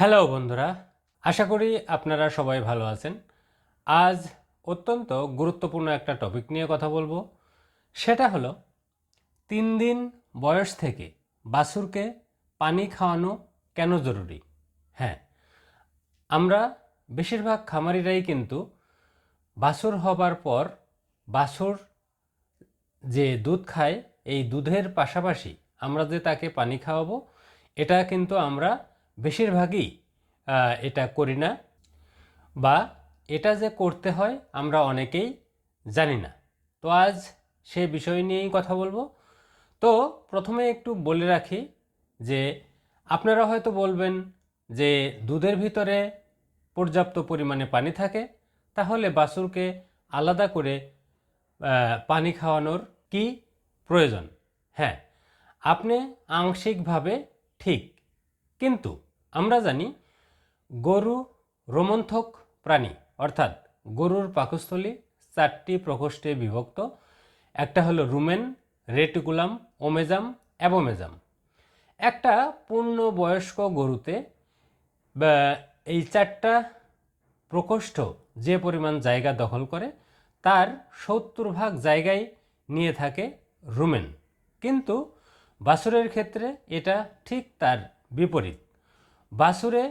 Hello বন্ধুরা, আশা করি আপনারা সবাই ভালো আছেন। আজ অত্যন্ত গুরুত্বপূর্ণ একটা টপিক নিয়ে কথা বলবো। সেটা হলো 3 দিন বয়স থেকে বাছুরকে পানি খাওয়ানো কেন জরুরি। হ্যাঁ, আমরা বেশিরভাগ খামারিরাই কিন্তু বাছুর হবার পর বাছুর যে দুধ খায় এই দুধের পাশাপাশি আমরা যে তাকে পানি খাওয়াবো এটা কিন্তু আমরা বেশিরভাগই এটা করি না, বা এটা যে করতে হয় আমরা অনেকেই জানি না। তো আজ সে বিষয় নিয়েই কথা বলবো। তো প্রথমে একটু বলে রাখি যে আপনারা হয়তো বলবেন যে দুধের ভিতরে পর্যাপ্ত পরিমাণে পানি থাকে, তাহলে বাছুরকে আলাদা করে পানি খাওয়ানোর কি প্রয়োজন। হ্যাঁ, আপনি আংশিকভাবে ঠিক, কিন্তু আমরা জানি গরু রোমন্থক প্রাণী, অর্থাৎ গরুর পাকস্থলী 4টি প্রকোষ্ঠে বিভক্ত। একটা হলো রুমেন, রেটিকুলাম, ওমেজাম, অ্যাবোমেজাম। একটা পূর্ণবয়স্ক গরুতে এই 4টা প্রকোষ্ঠ যে পরিমাণ জায়গা দখল করে তার 70% জায়গায় নিয়ে থাকে রুমেন, কিন্তু বাছুরের ক্ষেত্রে এটা ঠিক তার বিপরীত। বাছুরে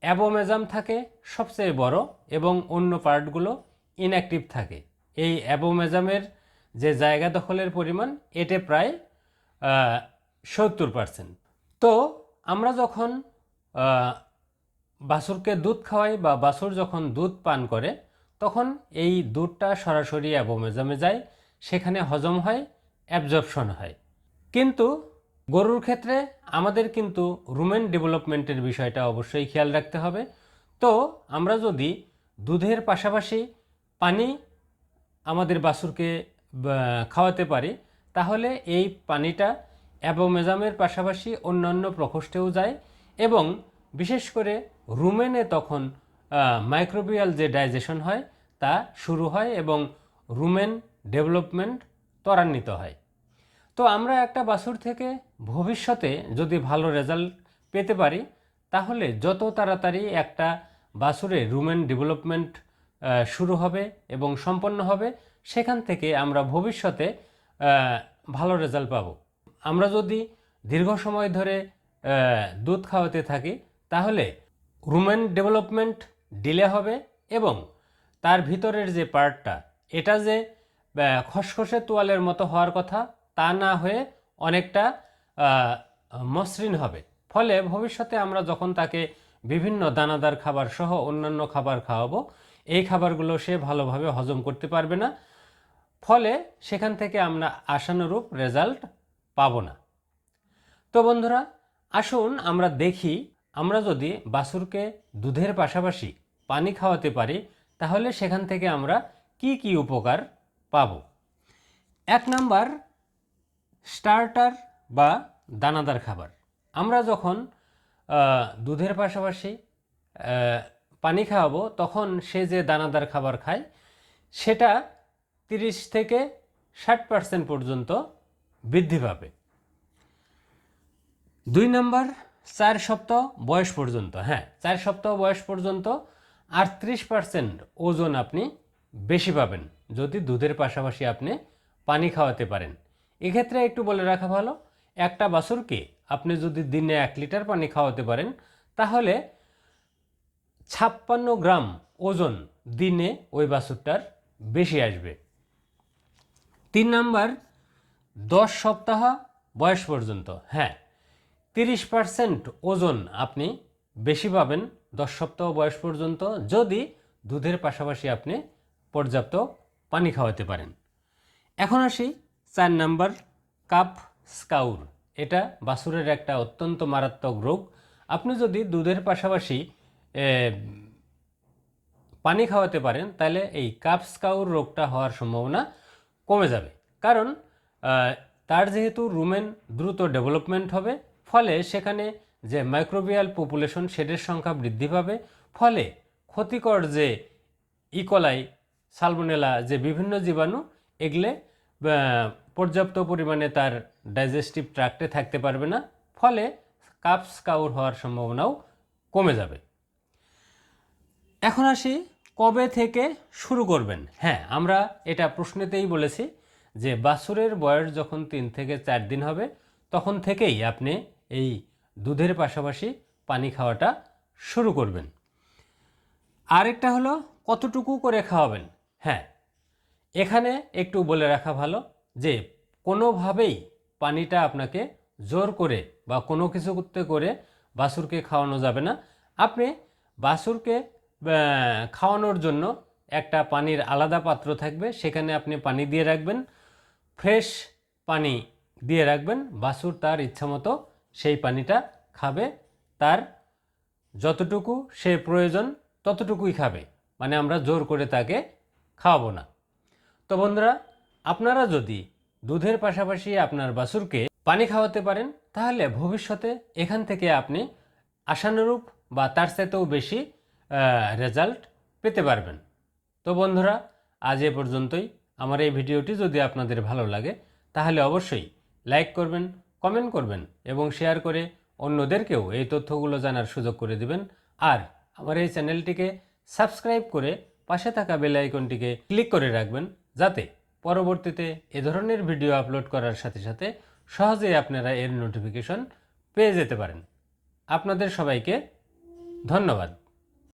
অ্যাবোমেজাম থাকে সবচেয়ে বড় এবং অন্য পার্টগুলো ইনঅ্যাক্টিভ থাকে। এই অ্যাবোমেজামের যে জায়গা দখলের পরিমাণ এটা প্রায় 70%। তো আমরা যখন বাছুরকে দুধ খাওয়াই বা বাছুর যখন দুধ পান করে তখন এই দুধটা সরাসরি অ্যাবোমেজামে যায়, সেখানে হজম হয়, অ্যাবজর্পশন হয়। কিন্তু গরুর ক্ষেত্রে আমাদের কিন্তু রুমেন ডেভেলপমেন্টের বিষয়টা অবশ্যই খেয়াল রাখতে হবে। তো আমরা যদি দুধের পাশাপাশি পানি আমাদের বাছুরকে খাওয়াতে পারি, তাহলে এই পানিটা অ্যাবোমেজামের পাশাপাশি অন্যান্য প্রকোষ্ঠেও যায় এবং বিশেষ করে রুমেনে তখন মাইক্রোবিয়াল যে ডাইজেশন হয় তা শুরু হয় এবং রুমেন ডেভেলপমেন্ট ত্বরান্বিত হয়। তো আমরা একটা বাছুর থেকে ভবিষ্যতে যদি ভালো রেজাল্ট পেতে পারি, তাহলে যত তাড়াতাড়ি একটা বাছুরে রুমেন ডেভেলপমেন্ট শুরু হবে এবং সম্পন্ন হবে, সেখান থেকে আমরা ভবিষ্যতে ভালো রেজাল্ট পাব। আমরা যদি দীর্ঘ সময় ধরে দুধ খাওয়াতে থাকি, তাহলে রুমেন ডেভেলপমেন্ট ডিলে হবে এবং তার ভিতরের যে পার্টটা এটা যে খসখসে তোয়ালের মতো হওয়ার কথা তা না হয়ে অনেকটা মসৃণ হবে। ফলে ভবিষ্যতে আমরা যখন তাকে বিভিন্ন দানাদার খাবার সহ অন্যান্য খাবার খাওয়াবো, এই খাবারগুলো সে ভালোভাবে হজম করতে পারবে না, ফলে সেখান থেকে আমরা আশানুরূপ রেজাল্ট পাবো না। তো বন্ধুরা, আসুন আমরা দেখি আমরা যদি বাছুরকে দুধের পাশাপাশি পানি খাওয়াতে পারি তাহলে সেখান থেকে আমরা কি কি উপকার পাব। 1 নাম্বার, স্টার্টার বা দানাদার খাবার। আমরা যখন দুধের পাশাপাশি পানি খাওয়াবো তখন সে যে দানাদার খাবার খায় সেটা 30 থেকে 60% পর্যন্ত বৃদ্ধি পাবে। 2 নাম্বার, 4 সপ্তাহ বয়স পর্যন্ত, হ্যাঁ 4 সপ্তাহ বয়স পর্যন্ত 38% ওজন আপনি বেশি পাবেন যদি দুধের পাশাপাশি আপনি পানি খাওয়াতে পারেন। এক্ষেত্রে একটু বলে রাখা ভালো, একটা বাছুরকে আপনি যদি দিনে 1 লিটার পানি খাওয়াতে পারেন তাহলে 56 গ্রাম ওজন দিনে ওই বাছুরটার বেশি আসবে। 3 নাম্বার, 10 সপ্তাহ বয়স পর্যন্ত, হ্যাঁ 30% ওজন আপনি বেশি পাবেন 10 সপ্তাহ বয়স পর্যন্ত যদি দুধের পাশাপাশি আপনি পর্যাপ্ত পানি খাওয়াতে পারেন। এখন আসি 4 নাম্বার, কাফ স্কাউর। এটা বাছুরের একটা অত্যন্ত মারাত্মক রোগ। আপনি যদি দুধের পাশাপাশি পানি খাওয়াতে পারেন তাহলে এই কাফ স্কাউর রোগটা হওয়ার সম্ভাবনা কমে যাবে, কারণ তার যেহেতু রুমেন দ্রুত ডেভেলপমেন্ট হবে, ফলে সেখানে যে মাইক্রোবিয়াল পপুলেশন সেটার সংখ্যা বৃদ্ধি পাবে, ফলে ক্ষতিকর যে ইকোলাই, সালমোনেলা যে বিভিন্ন জীবাণু এগুলো পর্যাপ্ত পরিমাণে তার ডাইজেস্টিভ ট্র্যাক্টে থাকতে পারবে না, ফলে কাফ স্কাউর হওয়ার সম্ভাবনাও কমে যাবে। এখন আসি কবে থেকে শুরু করবেন। হ্যাঁ, আমরা এটা প্রশ্নেতেই বলেছি যে বাছুরের বয়স যখন 3 থেকে 4 দিন হবে তখন থেকেই আপনি এই দুধের পাশাপাশি পানি খাওয়াটা শুরু করবেন। আরেকটা হলো কতটুকু করে খাওয়াবেন। হ্যাঁ, এখানে একটু বলে রাখা ভালো যে কোনোভাবেই পানিটা আপনাকে জোর করে বা কোনো কিছু করতে করে বাছুরকে খাওয়ানো যাবে না। আপনি বাছুরকে খাওয়ানোর জন্য একটা পানির আলাদা পাত্র থাকবে, সেখানে আপনি পানি দিয়ে রাখবেন, ফ্রেশ পানি দিয়ে রাখবেন। বাছুর তার ইচ্ছামতো সেই পানিটা খাবে, তার যতটুকু সে প্রয়োজন ততটুকুই খাবে, মানে আমরা জোর করে তাকে খাওয়াবো না। তো বন্ধুরা, আপনারা যদি দুধের পাশাপাশি আপনার বাছুরকে পানি খাওয়াতে পারেন তাহলে ভবিষ্যতে এখান থেকে আপনি আশানুরূপ বা তার চাইতেও বেশি রেজাল্ট পেতে পারবেন। তো বন্ধুরা, আজ এ পর্যন্তই। আমার এই ভিডিওটি যদি আপনাদের ভালো লাগে তাহলে অবশ্যই লাইক করবেন, কমেন্ট করবেন এবং শেয়ার করে অন্যদেরকেও এই তথ্যগুলো জানার সুযোগ করে দিবেন। আর আমার এই চ্যানেলটিকে সাবস্ক্রাইব করে পাশে থাকা বেল আইকনটিকে ক্লিক করে রাখবেন, যাতে পরবর্তীতে এ ধরনের ভিডিও আপলোড করার সাথে সাথে সহজেই আপনারা এর নোটিফিকেশন পেয়ে যেতে পারেন। আপনাদের সবাইকে ধন্যবাদ।